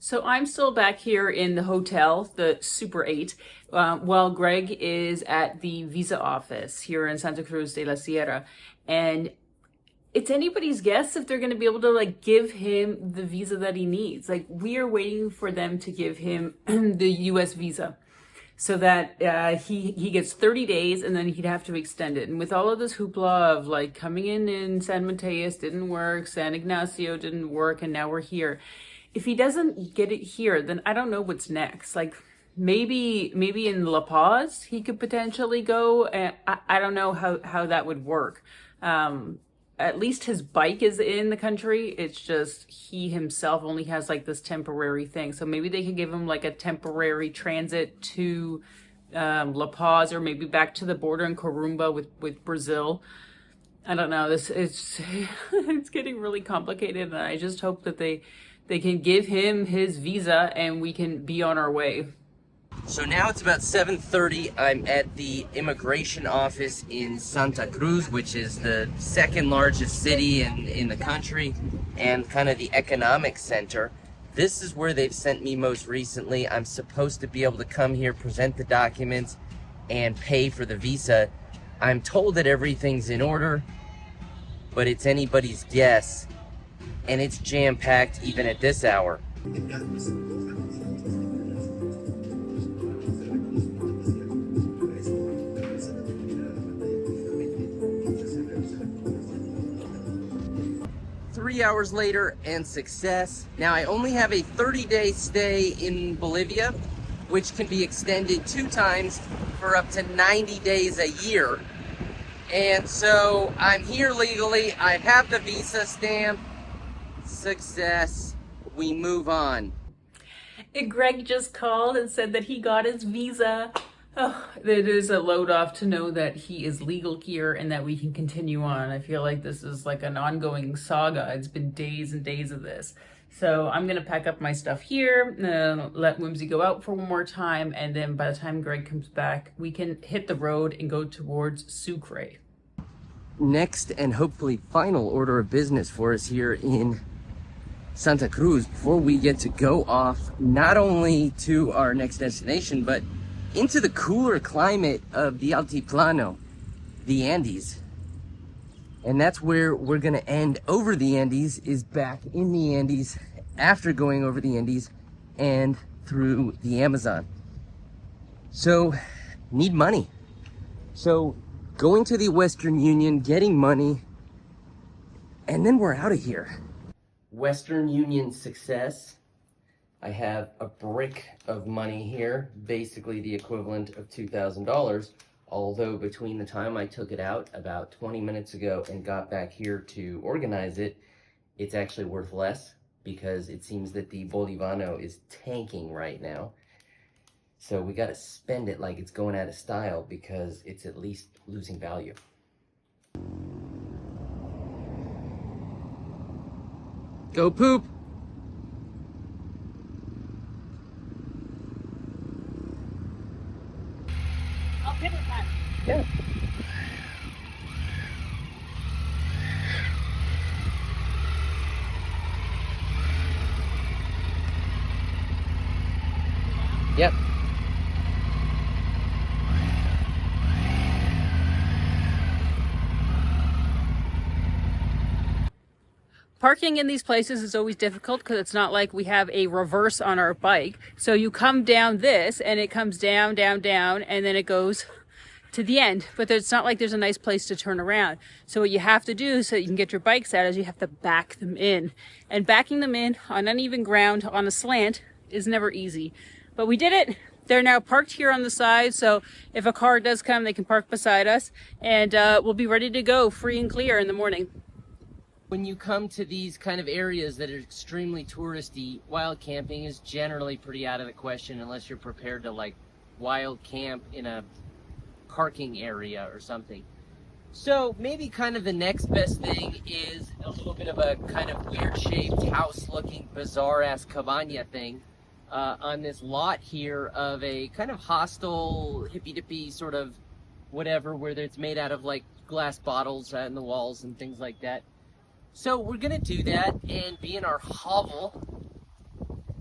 So I'm still back here in the hotel, the Super 8, while Greg is at the visa office here in Santa Cruz de la Sierra. And it's anybody's guess if they're going to be able to give him the visa that he needs. We are waiting for them to give him the US visa so that he gets 30 days and then he'd have to extend it. And with all of this hoopla of coming in San Mateus didn't work, San Ignacio didn't work, and now we're here. If he doesn't get it here, then I don't know what's next. Maybe in La Paz he could potentially go. I don't know how that would work. At least his bike is in the country. It's just he himself only has this temporary thing. So maybe they could give him a temporary transit to La Paz, or maybe back to the border in Corumba with Brazil. I don't know. It's getting really complicated, and I just hope that they can give him his visa and we can be on our way. So now it's about 7:30. I'm at the immigration office in Santa Cruz, which is the second largest city in the country and kind of the economic center. This is where they've sent me most recently. I'm supposed to be able to come here, present the documents, and pay for the visa. I'm told that everything's in order, but it's anybody's guess, and it's jam-packed even at this hour. 3 hours later, and success. Now I only have a 30-day stay in Bolivia, which can be extended 2 times for up to 90 days a year. And so I'm here legally. I have the visa stamp. Success. We move on. And Greg just called and said that he got his visa. Oh, it is a load off to know that he is legal here and that we can continue on. I feel like this is an ongoing saga. It's been days and days of this. So I'm going to pack up my stuff here, let Whimsy go out for one more time, and then by the time Greg comes back, we can hit the road and go towards Sucre. Next and hopefully final order of business for us here in Santa Cruz before we get to go off not only to our next destination, but into the cooler climate of the Altiplano, the Andes. And that's where we're gonna end over the Andes, is back in the Andes after going over the Andes and through the Amazon. So, need money. So, going to the Western Union, getting money, and then we're out of here. Western Union success. I have a brick of money here, basically the equivalent of $2,000, although between the time I took it out about 20 minutes ago and got back here to organize it, it's actually worth less because it seems that the Bolivano is tanking right now. So we got to spend it like it's going out of style because it's at least losing value. Go poop! Yeah. Yep. Parking in these places is always difficult because it's not like we have a reverse on our bike. So you come down this and it comes down, down, down, and then it goes to the end. But it's not like there's a nice place to turn around. So what you have to do so you can get your bikes out is you have to back them in. And backing them in on uneven ground on a slant is never easy. But we did it. They're now parked here on the side. So if a car does come, they can park beside us. And we'll be ready to go free and clear in the morning. When you come to these kind of areas that are extremely touristy, wild camping is generally pretty out of the question unless you're prepared to wild camp in a parking area or something. So maybe kind of the next best thing is a little bit of a kind of weird shaped house looking bizarre ass cabana thing on this lot here of a kind of hostel hippy dippy sort of whatever, where it's made out of glass bottles in the walls and things like that. So we're gonna do that and be in our hovel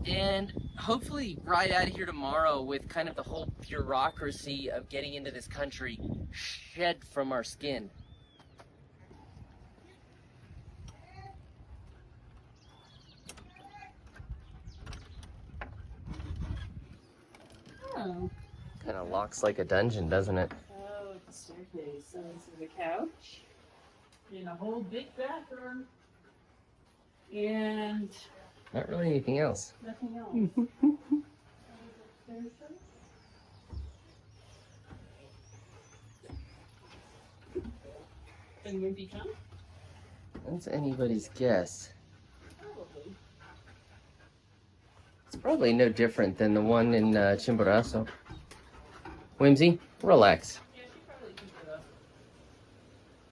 and hopefully ride out of here tomorrow with kind of the whole bureaucracy of getting into this country shed from our skin. Oh. Kind of locks like a dungeon, doesn't it? Oh, it's a staircase. So this is a couch and a whole big bathroom. And Not really anything else. nothing else. Can Wimpy come? That's anybody's guess. Probably. It's probably no different than the one in Chimborazo. Whimsy, relax.